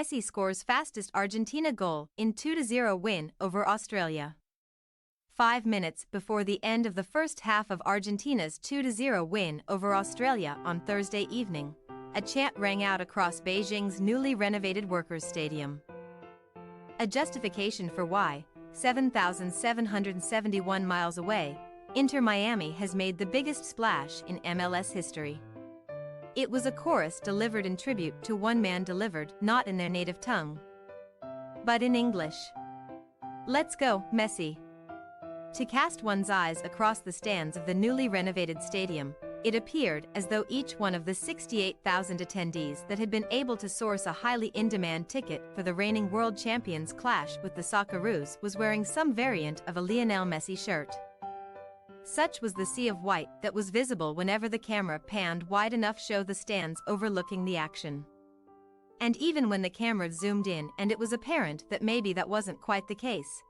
Messi scores fastest Argentina goal in 2-0 win over Australia. 5 minutes before the end of the first half of Argentina's 2-0 win over Australia on Thursday evening, a chant rang out across Beijing's newly renovated Workers' Stadium. A justification for why, 7,771 miles away, Inter Miami has made the biggest splash in MLS history. It was a chorus delivered in tribute to one man delivered not in their native tongue, but in English. Let's go, Messi. To cast one's eyes across the stands of the newly renovated stadium, it appeared as though each one of the 68,000 attendees that had been able to source a highly in-demand ticket for the reigning world champions' clash with the Socceroos was wearing some variant of a Lionel Messi shirt. Such was the sea of white that was visible whenever the camera panned wide enough to show the stands overlooking the action. And even when the camera zoomed in and it was apparent that maybe that wasn't quite the case.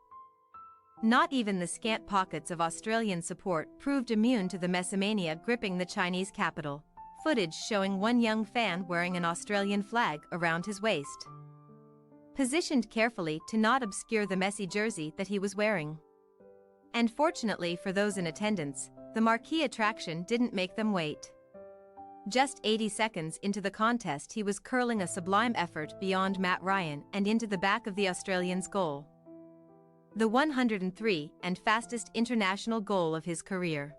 Not even the scant pockets of Australian support proved immune to the Messimania gripping the Chinese capital, footage showing one young fan wearing an Australian flag around his waist, positioned carefully to not obscure the Messi jersey that he was wearing. And fortunately for those in attendance, the marquee attraction didn't make them wait. Just 80 seconds into the contest, he was curling a sublime effort beyond Matt Ryan and into the back of the Australians' goal. The 103 and fastest international goal of his career.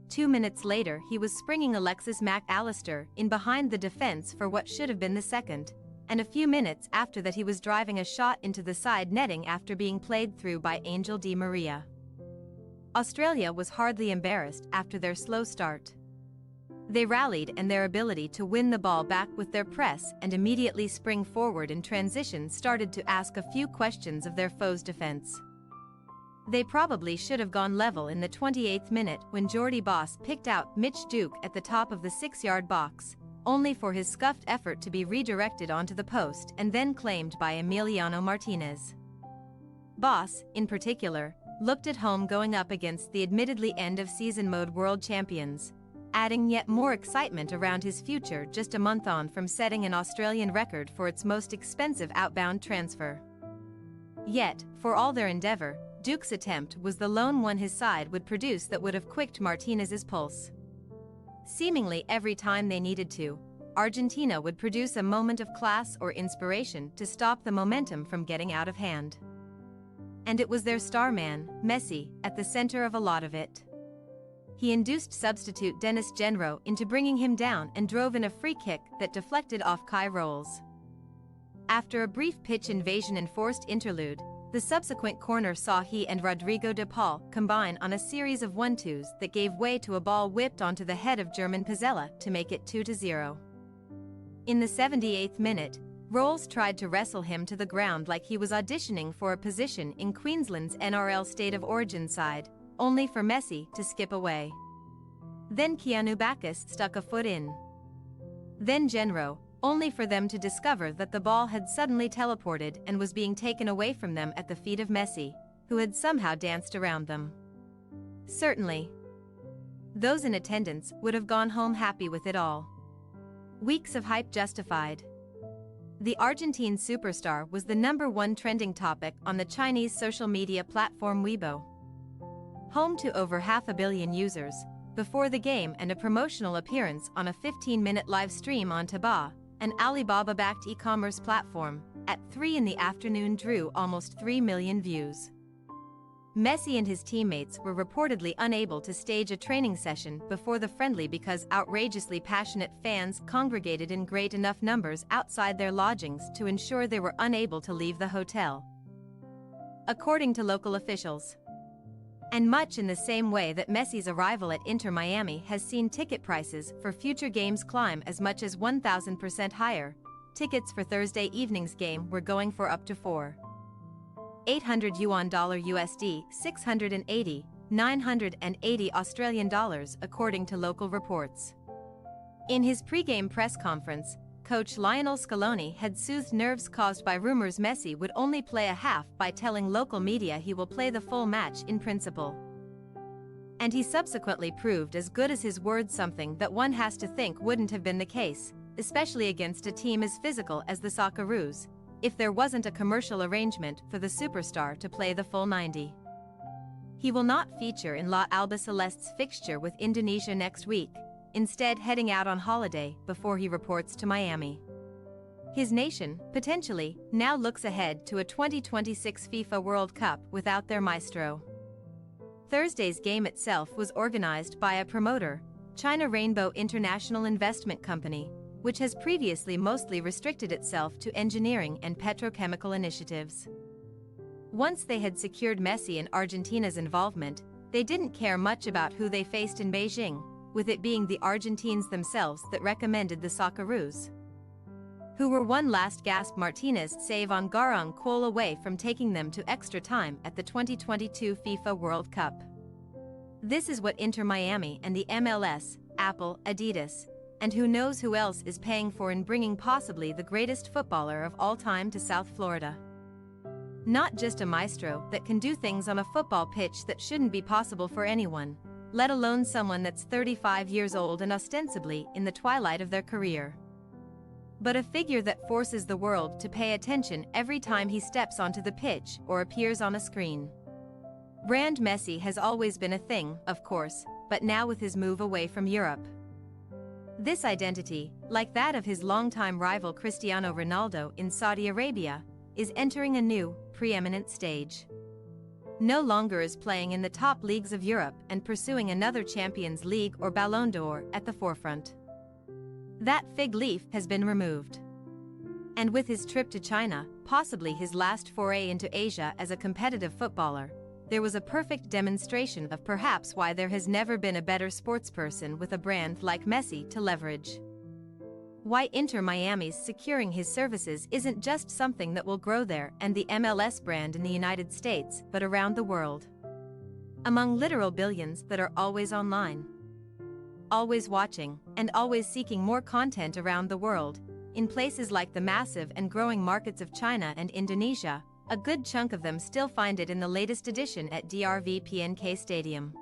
2 minutes later, he was springing Alexis Mac Allister in behind the defense for what should have been the second, and a few minutes after that he was driving a shot into the side netting after being played through by Angel Di Maria. Australia was hardly embarrassed after their slow start. They rallied and their ability to win the ball back with their press and immediately spring forward in transition started to ask a few questions of their foe's defense. They probably should have gone level in the 28th minute when Jordi Boss picked out Mitch Duke at the top of the 6-yard box, only for his scuffed effort to be redirected onto the post and then claimed by Emiliano Martinez. Boss, in particular, looked at home going up against the admittedly end-of-season mode world champions, adding yet more excitement around his future just a month on from setting an Australian record for its most expensive outbound transfer. Yet, for all their endeavour, Duke's attempt was the lone one his side would produce that would have quicked Martinez's pulse. Seemingly every time they needed to, Argentina would produce a moment of class or inspiration to stop the momentum from getting out of hand. And it was their star man, Messi, at the center of a lot of it. He induced substitute Dennis Genro into bringing him down and drove in a free kick that deflected off Kai Rolls. After a brief pitch invasion and forced interlude, the subsequent corner saw he and Rodrigo de Paul combine on a series of 1-2s that gave way to a ball whipped onto the head of German Pizzella to make it 2-0. In the 78th minute, Rolls tried to wrestle him to the ground like he was auditioning for a position in Queensland's NRL State of Origin side, only for Messi to skip away. Then Keanu Backus stuck a foot in. Then Genro, only for them to discover that the ball had suddenly teleported and was being taken away from them at the feet of Messi, who had somehow danced around them. Certainly, those in attendance would have gone home happy with it all. Weeks of hype justified. The Argentine superstar was the #1 trending topic on the Chinese social media platform Weibo. Home to over 500 million users, before the game and a promotional appearance on a 15-minute live stream on Taobao, an Alibaba-backed e-commerce platform, at 3 in the afternoon drew almost 3 million views. Messi and his teammates were reportedly unable to stage a training session before the friendly because outrageously passionate fans congregated in great enough numbers outside their lodgings to ensure they were unable to leave the hotel, according to local officials. And much in the same way that Messi's arrival at Inter Miami has seen ticket prices for future games climb as much as 1,000% higher, tickets for Thursday evening's game were going for up to 4,800 yuan $USD, 680, 980 Australian dollars according to local reports. In his pre-game press conference, coach Lionel Scaloni had soothed nerves caused by rumors Messi would only play a half by telling local media he will play the full match in principle. And he subsequently proved as good as his word, something that one has to think wouldn't have been the case, especially against a team as physical as the Socceroos, if there wasn't a commercial arrangement for the superstar to play the full 90. He will not feature in La Albiceleste's fixture with Indonesia next week, instead heading out on holiday before he reports to Miami. His nation, potentially, now looks ahead to a 2026 FIFA World Cup without their maestro. Thursday's game itself was organized by a promoter, China Rainbow International Investment Company, which has previously mostly restricted itself to engineering and petrochemical initiatives. Once they had secured Messi and Argentina's involvement, they didn't care much about who they faced in Beijing, with it being the Argentines themselves that recommended the Socceroos, who were one last gasp Martinez save on Garang Kuol away from taking them to extra time at the 2022 FIFA World Cup. This is what Inter Miami and the MLS, Apple, Adidas, and who knows who else is paying for in bringing possibly the greatest footballer of all time to South Florida. Not just a maestro that can do things on a football pitch that shouldn't be possible for anyone, let alone someone that's 35 years old and ostensibly in the twilight of their career, but a figure that forces the world to pay attention every time he steps onto the pitch or appears on a screen. Brand Messi has always been a thing, of course, but now with his move away from Europe, this identity, like that of his longtime rival Cristiano Ronaldo in Saudi Arabia, is entering a new, preeminent stage. No longer is playing in the top leagues of Europe and pursuing another Champions League or Ballon d'Or at the forefront. That fig leaf has been removed. And with his trip to China, possibly his last foray into Asia as a competitive footballer, there was a perfect demonstration of perhaps why there has never been a better sportsperson with a brand like Messi to leverage. Why Inter Miami's securing his services isn't just something that will grow there and the MLS brand in the United States but around the world. Among literal billions that are always online, always watching, and always seeking more content around the world, in places like the massive and growing markets of China and Indonesia, a good chunk of them still find it in the latest edition at DRV PNK Stadium.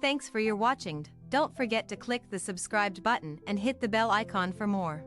Thanks for your watching. Don't forget to click the subscribed button and hit the bell icon for more.